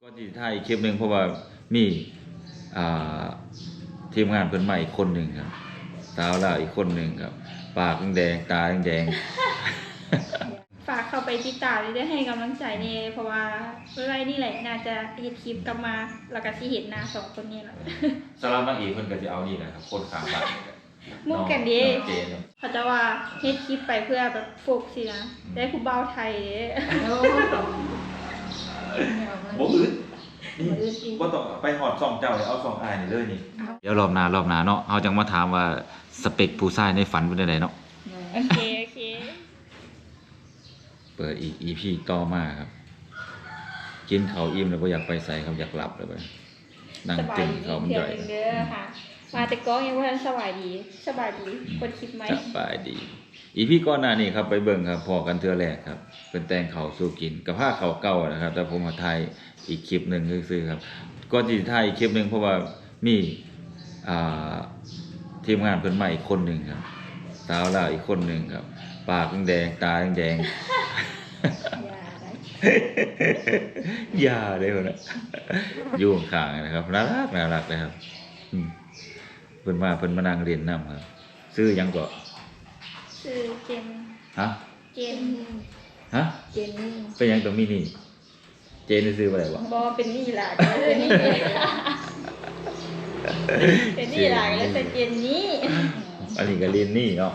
ก็ที่ถ่ายคลิปหนึ่งเพราะว่ามีอ่าทีมงานเพิ่นใหม่อีกคนหนึ่งครับสาวลาวอีกคนหนึ่งครับปากแดงตาแดง ฝากเข้าไปติดตามได้ให้กำลังใจเนี่ยเพราะว่าเมื่อไรนี่แหละน่าจะเฮ็ดคลิปกลับมาแล้วก็สิเห็นหน้าสองคนนี้แหละ สำหรับนางเอกเพิ่นก็สิเอานี่แหละครับคนข้างบ้านนี่แหละ มุ่งกันดี น้องเจนครับ เขาจะว่าเฮ็ดคลิปไปเพื่อแบบโฟกสินะได้ผู้เบาไทยเด้ บ่อื่นนี่บ่ต้องไปฮอดช่องเจ้าเลยเอาช่องอ้ายนี่เลยนี่เดี๋ยวรอบหน้าเนาะเฮาจังมาถามว่าสเปคผู้ชายในฝันเป็นจังไดเนาะ โอเค เปิดอีก EP ต่อมาครับ กินข้าวอิ่มแล้วบ่อยากไปไสครับอยากหลับเลยบัดนี้นั่ง สบาย ตึง ดี ข้าวมัน เที่ย ย่ ว อย หนึงเด้อค่ะ มาแต่ก็ยังว่าสบายดีคนคลิปไหม สบายดี EP ก่อนหน้านี้ครับไปเบิ่งครับพอกันเทื่อแรกครับเป็นแต่งข้าวสู้กินกับผ้าข้าวเก่านะครับแต่ผมมาถ่ายอีกคลิปหนึงซื่อๆครับก่อนที่จะถ่ายอีกคลิปหนึงเพราะว่ามีอ่าทีมงานเพิ่นใหม่อีกคนหนึ่งครับสาวลาวอีกคนหนึ่งครับปากแดงตาแดง อย่าเลยคนน่ะอยู่ข้างๆนะครับน่ารักเลยครับเพิ่นมานั่งเรียนนำครับซื้อหยังก็ ชื่อเจน ฮะ เจน ฮะ เจนนี่ เป็นหยังต้องมีนี่เจนซื้อบ่ได้บ่ บอเป็นนี่ล่ะเป็นนี่เป็นนี่ล่ะแล้วแต่เจนนี่ อันนี้ก็เรียนนี่เนาะ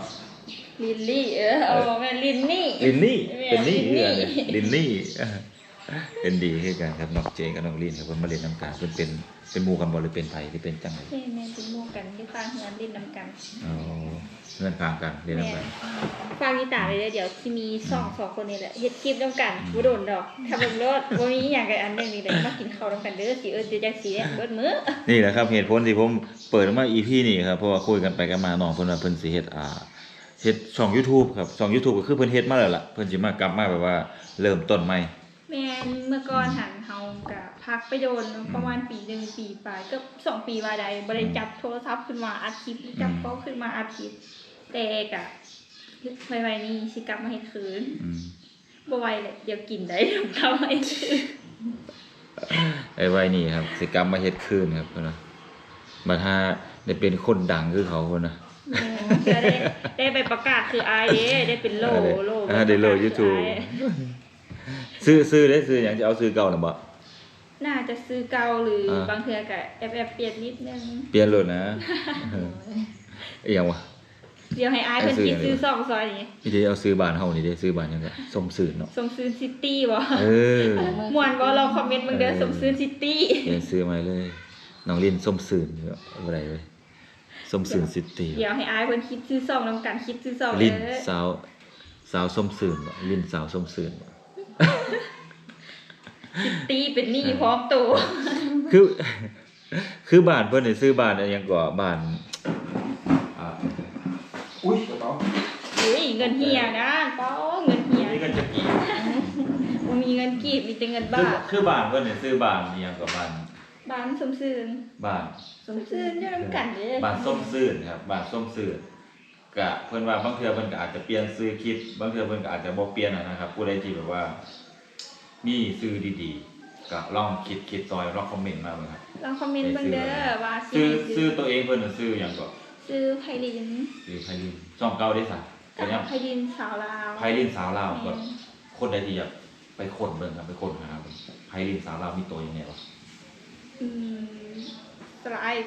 ลินลี่เอาแม่ลินนี่ ลินนี่เป็นนี่คือกันเนี่ยลินนี่เป็นดีคือกันครับน้องเจนกับน้องลินครับเพิ่นมาเรียนนำกันเพิ่นเป็นหมู่กันบ่หรือเป็นไผที่เป็นจังได๋ แม่เป็นหมู่กันที่ฟังเฮือนลินนำกัน อ๋อเงินข้างกันเรียนนำกัน ฟังกีตาร์เลยเดี๋ยวที่มีสองคนนี่แหละเฮ็ดคลิปนำกันบ่โดนดอกถ้าเบิ่งรถบ่มีหยังกันอันนึงนี่แหละมากินข้าวนำกันเด้อสิจะจังสิเนี่ยเบิดมื้อ นี่แหละครับเหตุผลที่ผมเปิดมา EP นี่ครับเพราะว่าคุยกันไปกันมาน้องเพิ่นว่าเพิ่นสิเฮ็ดช่อง YouTube ครับช่อง YouTube ก็คือเพิ่นเฮ็ดมาแล้วล่ะเพิ่นสิมากลับมาแบบว่าเริ่มต้นใหม่ แม่นเมื่อก่อนหันเฮาก็พักไปโดนประมาณปีหนึงปีปลายเกือบ2 ปีว่าใดบ่ได้จับโทรศัพท์ขึ้นมาอัดคลิปจับกล้องขึ้นมาอัดคลิปแต่ก็ไวๆนี้สิกลับมาเฮ็ดคืน บ่ไหวเลยเดี๋ยวกินได้ทำให้คืน ไอ้ไว้นี่ครับสิกรรมมาเฮ็ดคืนครับเพิ่นว่าบัดถ้าได้เป็นคนดังคือเขาเพิ่นน่ะ จะได้ไปประกาศคืออายได้เป็นโล ได้โล YouTube ซื้อได้ซื้อหยังจะเอาซื้อเก่าน่ะบ่ น่าจะซื้อเก่าหรือบางเทื่อก็แอบเปลี่ยนนิดนึง เปลี่ยนโลดนะอีหยังวะ เดี๋ยวให้อายเพิ่นคิดซื้อ2ซอยนี่ นี่สิเอาซื้อบ้านเฮานี่เด้ซื้อบ้านหยังก็สมซื่นเนาะ สมซื่นซิตี้บ่ เออ ม่วนบ่ลองคอมเมนต์เบิ่งเด้อสมซื่นซิตี้ เดี๋ยวซื้อมาเลยน้องลินส้มสื่นบ่ได้เลยส้มสื่นซิตี้ เดี๋ยวให้อายเพิ่นคิดซื้อ2นำกันคิดซื้อ2 ลินสาวส้มสื่นบ่ลินสาวส้มสื่นบ่ ซิตี้เป็นหนี้พร้อมตัว คือบ้านเพิ่นนี่ซื้อบ้านอะไรหยังก็บ้านอุ้ยกระเป๋า อุ้ยเงินเฮียนะเป้าเงินเฮีย นี่กันจะกี่ บ่มีเงินกีบมีแต่เงินบาท คือบ้านเพิ่นนี่ซื้อบ้านอีหยังก็บ้าน บ้านสมซื่น บ้าน สมซื่นอยู่นำกันเด้ บ้านส้มสื่นครับบ้านส้มสื่นก็เพิ่นว่าบางเทื่อเพิ่นก็อาจจะเปลี่ยนชื่อคลิปบางเทื่อเพิ่นก็อาจจะบ่เปลี่ยนนะครับผู้ใดที่แบบว่ามีชื่อดีๆก็ลองคิดซอยลองคอมเมนต์มาเบิ่งครับ ลองคอมเมนต์เบิ่งเด้อว่าสิ ซื้อตัวเองเพิ่นน่ะซื้อหยังก็ ซื้อไพลิน ซื้อไพลินช่องเก่าได้ซะก็ยัง ไพลินสาวลาว ไพลินสาวลาวก็คนใดที่อยากไปค้นเบิ่งครับไปค้นหาเบิ่งไพลินสาวลาวมีตัวยังไงวะ อืมสไลด์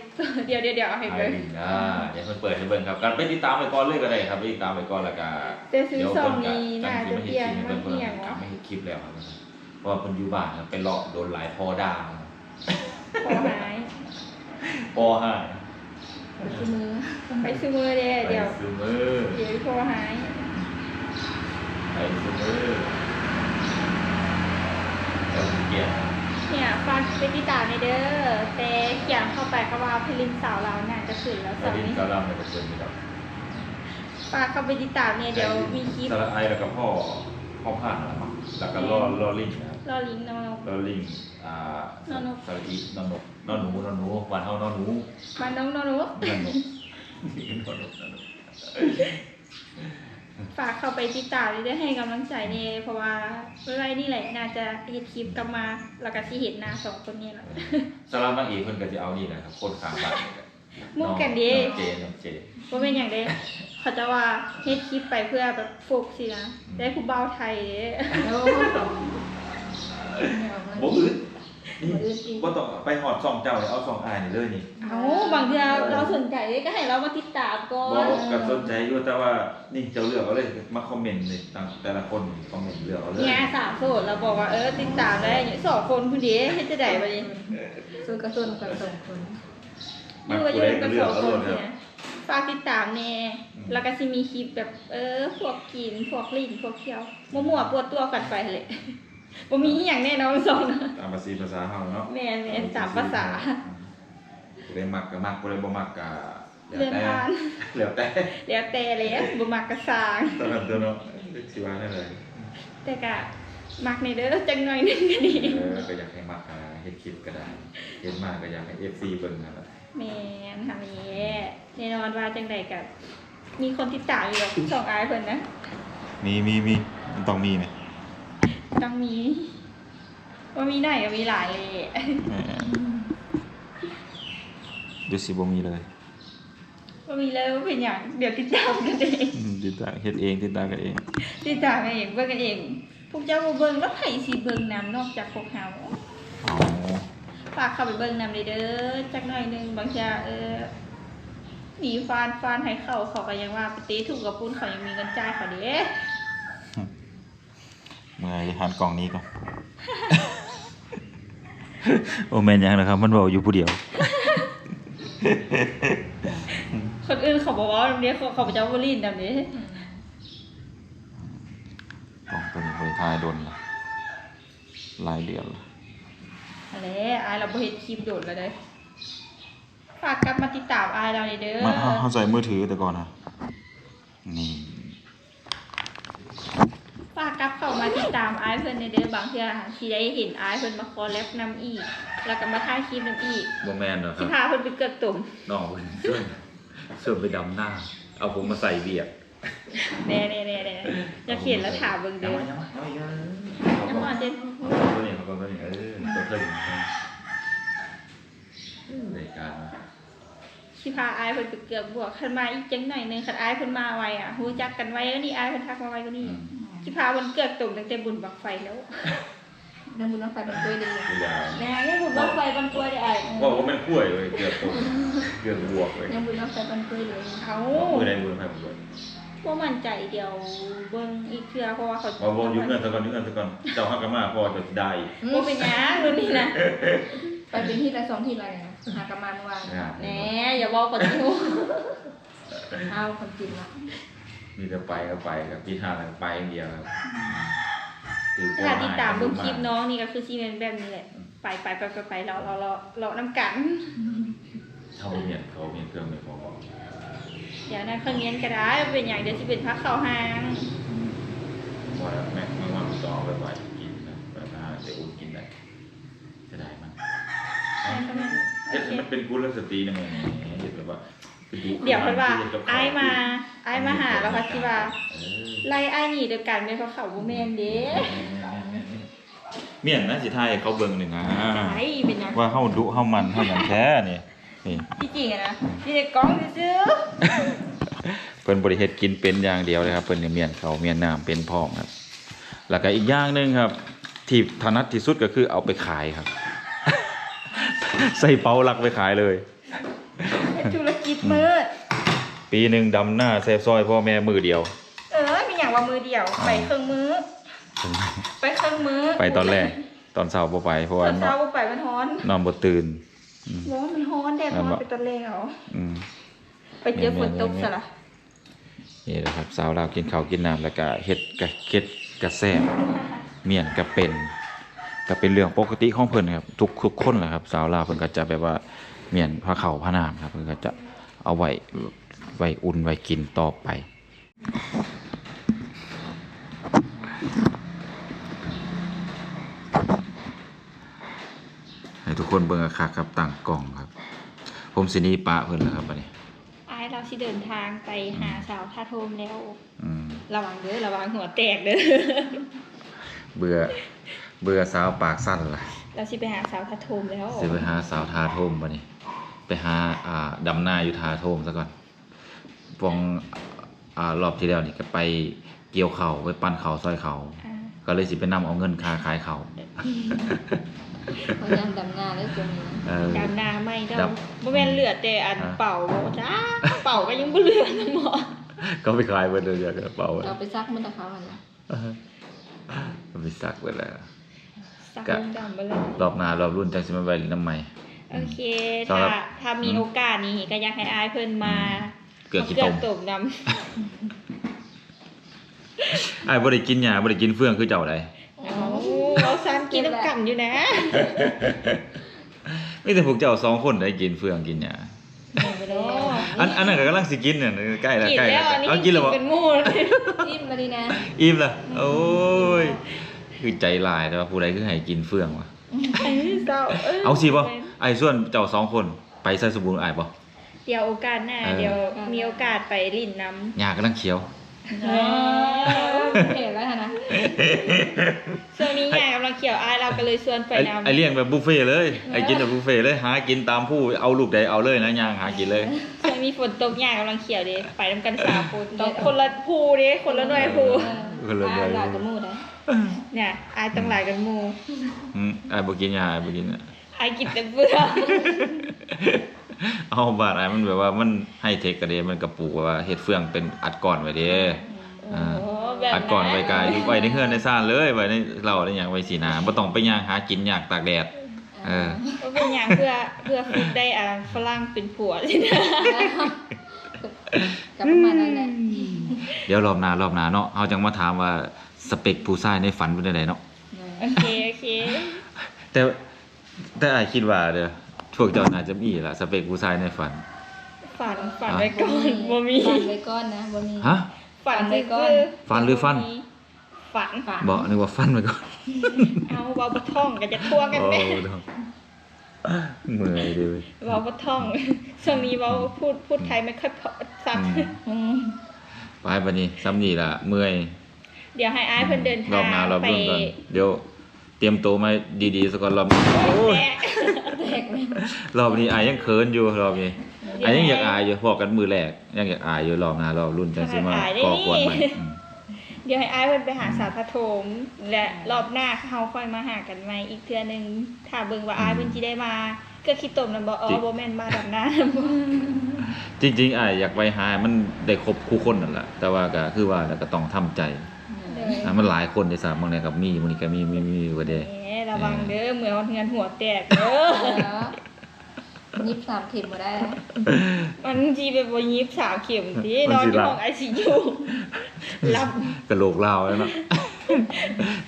เดี๋ยวเอาให้ ไพ เบิ่ง ลินเดี๋ยวเพิ่นเปิดให้เบิ่งครับกันไปติดตามไปก่อนเลยก็ได้ครับไปติดตามไปก่อนแล้วก็ แต่ซื้อซองนี้ จั น่าง สิ จะ มา เป เฮ็ด ลี่ยน คลิปให้ มา เบิ่ง เฮีย กลั เนาะ บไม่เฮ็ดคลิปแล้วครับเพราะว่าเพิ่นอยู่บ้านครับไปเลาะโดนหลายพอด่า พอหาย พอหาย ไปซื้อมือเด้อเดี๋ยว ไปซื้อมือ พอหาย ไปซื้อมือเอาเกียร์ เนี่ยฟังไปติดตามในเด้อแต่เขียนเข้าไปก็ว่าไพลินสาวลาวน่าจะขึ้นแล้ว ไพ สอง ลิน นี้ สาวลาวเนี่ยก็เพิ่นอยู่ครับ ฝากเข้าไปติดตามเนี่ยเดี๋ยวมีคลิป สระไอแล้วก็พ่อผ่านนะครับแล้วก็รอลิงนะครับ รอลิงก์นอน รอลิงนอนก สระอีนอนกนอนหนูวันเฮานอนหนู บ้านน้องนอนก นอนหนูนอนหนู ฝากเข้าไปติดตามได้ให้กำลังใจเน่เพราะว่าไว้นี่แหละน่าจะเฮ็ดคลิปกลับมาแล้วก็สิเห็นหน้าสองคนนี้แหละ สำหรับนางเอกเพิ่นก็สิเอานี่แหละครับคนข้างบ้านนี่แหละ หมู่กันเด้ น้องเจ บ่แม่นหยังเด้เขาจะว่าเฮ็ดคลิปไปเพื่อแบบโฟกสินะได้ผู้บ่าวไทยเด้ โอ้บ่อื่น บ่อื่นจริง บ่ต้องไปฮอดช่องเจ้าเลยเอาช่องอ้ายนี่เลยนี่ เอ้าบางเทื่อเราสนใจก็ให้เรามาติดตามก่อ บ่ น ก็สนใจอยู่แต่ว่านี่เจ้าเลือกเอาเลยมาคอมเมนต์นี่แต่ละคนคอมเมนต์เลือกเอาเลย เนี่ยสาวโสดเราบอกว่าติดตามได้สองคนผู้เดียวเฮ็ดจะได้บัดนี้ ส่วนกระส่วนกันสองคน อยู่ก็อยู่กันสองคนเนี่ยฝากติดตามแน่แล้วก็สิมีคลิปแบบพวกกินพวกลิ้นพวกเที่ยวมั่วๆปวดตัวกันไปเลยบ่มีอีหยังแน่นอนสอง ตามภาษาเฮาเนาะ แม่นตามภาษา ผู้ใดมักก็มักผู้ใดบ่มักก็ เรื่องทาน แล้วแต่ แล้วแต่เลยบ่มักก็สร้าง ตอนนั้นตัวเนาะสิว่าได้เลย แต่ก็มักในเด้อจังหน่อยหนึงก็ดี ก็อยากให้มักเฮ็ดคลิปก็ได้เฮ็ดมาก็อยากให้ FC เบิ่งนั่นแหละ แม่นค่ะแม่แน่นอนว่าจังใดก็มีคนติดตามอยู่ดอกสองอายเพิ่นนะ มีมันต้องมีไหม ต้องมีว่ามีหน่อยก็มีหลายเลย ดูสิบ่มีเลย ว่ามีเลยว่าเป็นอย่างเดี๋ยวติดตามกันเอง ติดตามเฮ็ดเองติดตามกันเอง ติดตามกันเองเบิ่งกันเองพวกเจ้าบ่เบิ่งแล้วไผสิเบิ่งนำนอกจากพวกเฮา อ๋อ ฝากเข้าไปเบิ่งนำเด้อจักหน่อยหนึงบางเทีหนีฟานให้เขาก็ยังว่าไปตีถูกกับปุ้นเขายังมีเงินจ่ายเขาเด้ เมื่อจะทานกล่องนี้ก่อน โอ้แม่นยังนะครับมันเว้าอยู่ผู้เดียว คนอื่นเขาบอกว่าเนี้ยเขาเจ้าบ่ลิ้นนำนี้ กล่องตัวนี้ไปทายโดนละหลายเดือนละ อันนี้อายเราบ่เฮ็ดคลิปโดดแล้วเด้อฝากกลับมาติดตามอายเราเด้อ มันเฮาใส่มือถือแต่ก่อนนะนี่ ฝากกลับเข้ามาติดตามอายเพิ่นเด้อบางเทื่อสิได้เห็นอายเพิ่นมาคอลแลบนำอีก แล้วก็มาถ่ายคลิปนำอีก บ่แม่นหรอกค สิ รับ พาเพิ่นไปเกิดตุ่ม น้องเพิ่นช่วยไปดำหน้า เอาผมมาใส่เบียด แน่ๆๆจะเขียนแล้วถามเบิ่งเด้อยังว่าเจ็ด ตัวนี้ตัวนี้ตัวเคยในการมา สิพาอายเพิ่นไปเกือบบวกคันมาอีกจังหน่อยนึงคันอายเพิ่นมาไวอ่ะฮู้จักกันไวแล้วนี่อายเพิ่นทักมาไวกว่านี้สิพาเพิ่นเกิดตุ่มตั้งแต่บุญบักไฟแล้ว น้ำมันน้ำไฟเป็นตัวเลย ตัวอย่าง แม่ยังบุญบักไฟบันกล้วยได้อาย ว่าผมเป็นขั้วเลยเกือบตัวเกือบบวกเลย น้ำมันน้ำไฟเป็นตัวเลย เอ้า มือใดมือใครผมด้วย บ่มั่นใจเดี๋ยวเบิ่งอีกเทื่อเพราะว่าเขา ว่าผมยุ่งเงินซะก่อนเจ้าฮักกันมาพอจะได้ บ่เป็นหยังรุ่นนี้นะ ไปเป็นที่ละสองที่ละนะหากระมานวาง แหน่อย่าบอกก่อนที่ฮู้ เอาคนจริงละ มีแต่ไปก็ไปกับพี่ทางไปอย่างเดียวครับ ถ้าติดตามเบิ่งคลิปน้องนี่ก็คือสิเป็นแบบนี้แหละไปเรานำกัน เขาเมียนเครื่องไม่พอ เดี๋ยวนะเครื่องเรียนก็ได้เป็นอย่างเดี๋ยวสิเป็นพักเข้าห้าง ว่าแม่ไม่ว่าต่อไปไหวกินนะแบบนั้นเดี๋ยวอุ่นกินได้จะได้มั้งเอ๊ะมันเป็นกุลสตรีนะมึงเห็นแบบว่า เดี๋ยวเพิ่นว่าอ้ายมาหาแล้วค่ะสิว่าไล่อ้ายหนีด้วยกันแม่นเขาบ่แม่นเด้ เมียนนะสิทายเขาเบิ่งหนึ่ง ไอ้เป็นหยัง ว่าเฮาดุเฮามันเฮาหยังแท้นี่นี่ ที่จริงอะนะนี่แต่กล้องซื่อ เพิ่นบ่ได้เฮ็ดกินเป็นอย่างเดียวเลยครับเพิ่นเนี่ยเมียนเขาวเมียนน้ำเป็นพร้อมครับ แล้วก็อีกอย่างหนึงครับ ที่ถนัดที่สุดก็คือเอาไปขายครับ ใส่เป๋าลักไปขายเลย ๆเป็นธุรกิจมืด ปีหนึงดำหน้าแซ่บซอยพ่อแม่มือเดียว มีหยังว่ามือเดียวไปเครื่องมือ ไปเครื่องมือ ไปตอนแรกตอนเช้าบ่ไปเพราะ ต ว่า อนเช้าบ่ไปมันร้อน นอนบ่ตื่น บ่มันร้อนแดดร้อนไปตอนแรกเหรอ อืม ไปเจอฝนตกซะล่ะ นี่แหละครับสาวลาวกินข้าวกินน้ำแล้วก็เฮ็ดกะเค็ดกะแซ่บเมียนกะเป็นก็เป็นเรื่องปกติของเพิ่นครับทุกคนแหละครับสาวลาวเพิ่นก็จะแบบว่าเมียนผ้าขาวผ้าน้ำครับเพิ่นก็จะเอาไว้อุ่นไว้กินต่อไปให้ทุกคนเบิ่งคักๆครับตั้งกล้องครับ ผมสิหนีปะเพิ่นแล้วครับบัดนี้ อายเราสิเดินทางไปหาสาวท่าโทมแล้ว อืม ระวังเด้อระวังหัวแตกเด้อ เบื่อสาวปากสั้นล่ะ เราสิไปหาสาวทัดโทมแล้ว สิไปหาสาวทาโทมบัดนี้ไปหาดำนาอยู่ทาโทมซะก่อนวงรอบที่แล้วนี่ก็ไปเกี่ยวข้าวไปปั้นข้าวซอยข้าว อ่า ก็เลยสิไปนำเอาเงินค่าขายข้าว พยายามดำหน้าได้ตัวนี้นะ เออ ดำนาไม่ด ดำ ำบ่แม่นเหลือแต่อัน อ่า เป่าบ่จ้าเป่าก็ยังบ่เหลือนะหมอ ก็ไปขายเบิดเลยกระเป๋า เราไปซักมันตะเขาหันละ ก็ไปสักเบิดแล้ว สัก กะ ดำไปเลย รอบหน้ารอบรุ่นจังสิมาไว้น้ำใหม่ โอเค สำหรับ ถ้ามีโอกาสนี้ก็อยากให้อายเพิ่นมา เกลือขี้ เกลื ต้ อ ม ต้มนำ อ้ายบ่ได้กินหญ้าบ่ได้กินเฟืองคือเจ้าใด เราซ้ำกินน้ำกันอยู่นะ มีแต่พวกเจ้า2คนได้กินเฟืองกินหญ้า ไปแล้ว อันนั้นก็กำลังสิกินเนี่ยใกล้แล้ว กิน ใกล้ แล้ แล้ว ว อันนี้ เอากินแล้วบ่ เป็นหมูเลย อิ่มมาดีนะ อิ่มละโอ้ยคือใจหลายแต่ว่าผู้ใดคือให้กินเฟืองวะ เศร้า เอาสิบ่ไอ้ส่วนเจ้า2คนไปใส่สมบูรณ์อ้ายบ่ เดี๋ยวโอกาสหน้า เดี๋ยวมีโอกาสไปลิ้นน้ำ หญ้ากำลังเขียว เห็นแล้วนะ ช่วงนี้ยายกำลังเขียวอายเราก็เลยชวนไปน้ำ ไอ้เลี้ยงแบบบุฟเฟ่ต์เลยไอ้กินแบบบุฟเฟ่ต์เลยหากินตามผู้เอาลูกใดเอาเลยนะย่างหากินเลย ช่วงนี้ฝนตกยายกำลังเขียวเด้ไปน้ำกันสามคนคนละภูเด้คนละหน่วยภู คนละหน่วย หลายจะมูดเลย เนี่ยอายต้องหลายกันหมู ไอ้บ่กินหญ้าไอ้บ่กินอะ อายกินแต่เบื่อ เอาบาดไอ้มันแบบว่ามันให้เทคกระเดมันกระปุกว่าเฮ็ดเฟืองเป็นอัดก่อนไว้เด้ โอ้แบบ อัดก่อนไว้กายอยู่ไว้ในเฮือนในซ่านเลยไว้ในเราได้หยังไว้สีหนาบ่ต้องไปย่างหากินยากตากแดด เออ ก็เป็นอย่างเพื่อฝึกได้ฝรั่งเป็นผัวสินะ กับประมาณนั้นแหละ เดี๋ยวรอบหน้ารอบหน้าเนาะเฮาจังมาถามว่าสเปคผู้ชายในฝันเป็นจังไดเนาะ โอเคโอเค แต่อ้ายคิดว่าเด้อพวกเจ้าน่าจะมีล่ะสเปคผู้ชายในฝัน ฝันไว้ก่อนบ่มี ฟันไว้ก้อนนะบ่มี ฮะ ฝัน ไว้ก่อน ฝันหรือฟัน ฝัน ฝัน บ่นึกว่าฟันไว้ก่อน เอาเบาบ่ท่องก็จะทั่วกัน โอ้ แม่ ดอกเมื่อยดิเว้ย เบาบ่ท่องช่วงนี้เบาพูดไทยไม่ค่อยพอสัก อืมไปบัดนี้ซ้ำนี่ล่ะเมื่อย เดี๋ยวให้อายเพิ่นเดิน ร ทา อบ ง หน้ารอบ ไป รุ่นก่อนเดี๋ยวเตรียมตัวมาดีๆซะก่อนรอบนี้โอ้ย แม่ แตกเลย รอบนี้อายยังเขินอยู่รอบนี้อายยังอยากอายอยู่พอกันมือแรกยังอยากอายอยู่รอบหน้ารอบรุ่นจังสิมาก่อกวนใหม่อืม เดี๋ยวให้อายเพิ่นไปหาสาวพระโถมและรอบหน้าเฮาค่อยมาหากันใหม่อีกเทื่อนึงถ้าเบิ่งว่าอายเพิ่นสิได้มาก็คิดตมนำบ่บ่แม่นมาดำน้าบ่ จริงๆอายอยากไปหามันได้ครบคู่คนนั่นแหละแต่ว่าก็คือว่าแล้วก็ต้องทำใจ เด้อ มันหลายคนได้ซะบางเนี่ยกับมีบางนี้ก็มีว่าเด้ แหมระวังเด้อเหมือนเงินหัวแตกเด้อ ยิบสามเข็มมาได้แล้ว มันจีไปบ่ยิบ3เข็มตินอนอยู่ห้อง ICU หลับ กะโหลกลาวแล้วเนาะ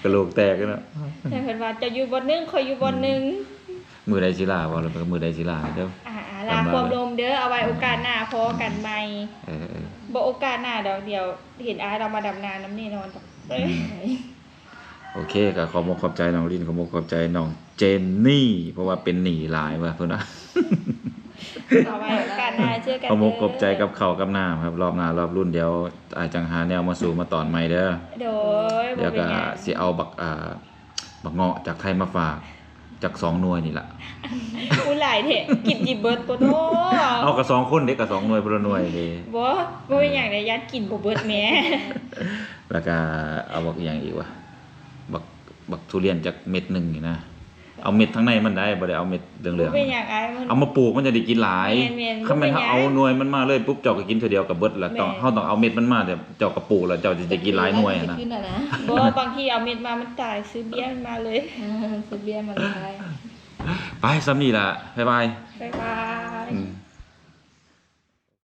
กะโหลกแตกแล้วเนาะ แต่เพิ่นว่าจะอยู่บ่นึงคอยอยู่บ่นึง มือใดสิลาบ่แล้วก็มือใดสิลาเด้อ ลาความลมเด้อเอาไว้โอกาสหน้าพอกันใหม่ เออ บ่โอกาสหน้าดอกเดียวเห็นอายเรามาดำนาน้ำแน่นอนดอกเอ้ย โอเคก็ขอบอกขอบใจน้องลินขอบอกขอบใจน้องเจนนี่เพราะว่าเป็นหนี้หลายว่ะเพิ่นว่า เอาไว้โอกาสหน้าเจอกัน ขอบอกขอบใจกับข้าวกับน้ำครับรอบหน้ารอบรุ่นเดี๋ยวอาจจังหาแนวมาสู่มาตอนใหม่เด้อ โดย เดี๋ยว เป็ ก็ นหยัง สิเอาบักเงาะจากไทยมาฝากจาก2หน่วยนี่ล่ะ อู้หลายแท้กินจิเบิดบ่โต เอากับ2คนเด็กกับ2หน่วยพละหน่วยเด้ บ่เป็นหยังได้ยัดกินบ่เบิดแหม แล้วก็เอาบักอหย่างอีกวะบักทุเรียนจากเม็ดหนึงนี่นะเอาเม็ดทั้งในมันได้บ่ได้เอาเม็ดเหลื บ่ อง เป็นหยังอายมัน ๆเอามาปลูกมันจะได้กินหลาย แม่นๆ คันแม่น บ่เป็นหยัง เอาหน่วยมันมาเลยปุ๊บเจ้าก็กินเทื่อเดียวก็เบิดแล้วต้อง แม่น เฮาต้องเอาเม็ดมันมาแต่เจ้าก็ปลูกแล้วเจ้าจะกินหลายหน่วยอะนะ ขึ้นแล้วนะ บ่บางทีเอาเม็ดมามันตายซื้อเบี้ยมันมาเลย สุดเบี้ยมาเลย ไปซ้ำนี่ล่ะบ๊ายบาย บ๊ายบาย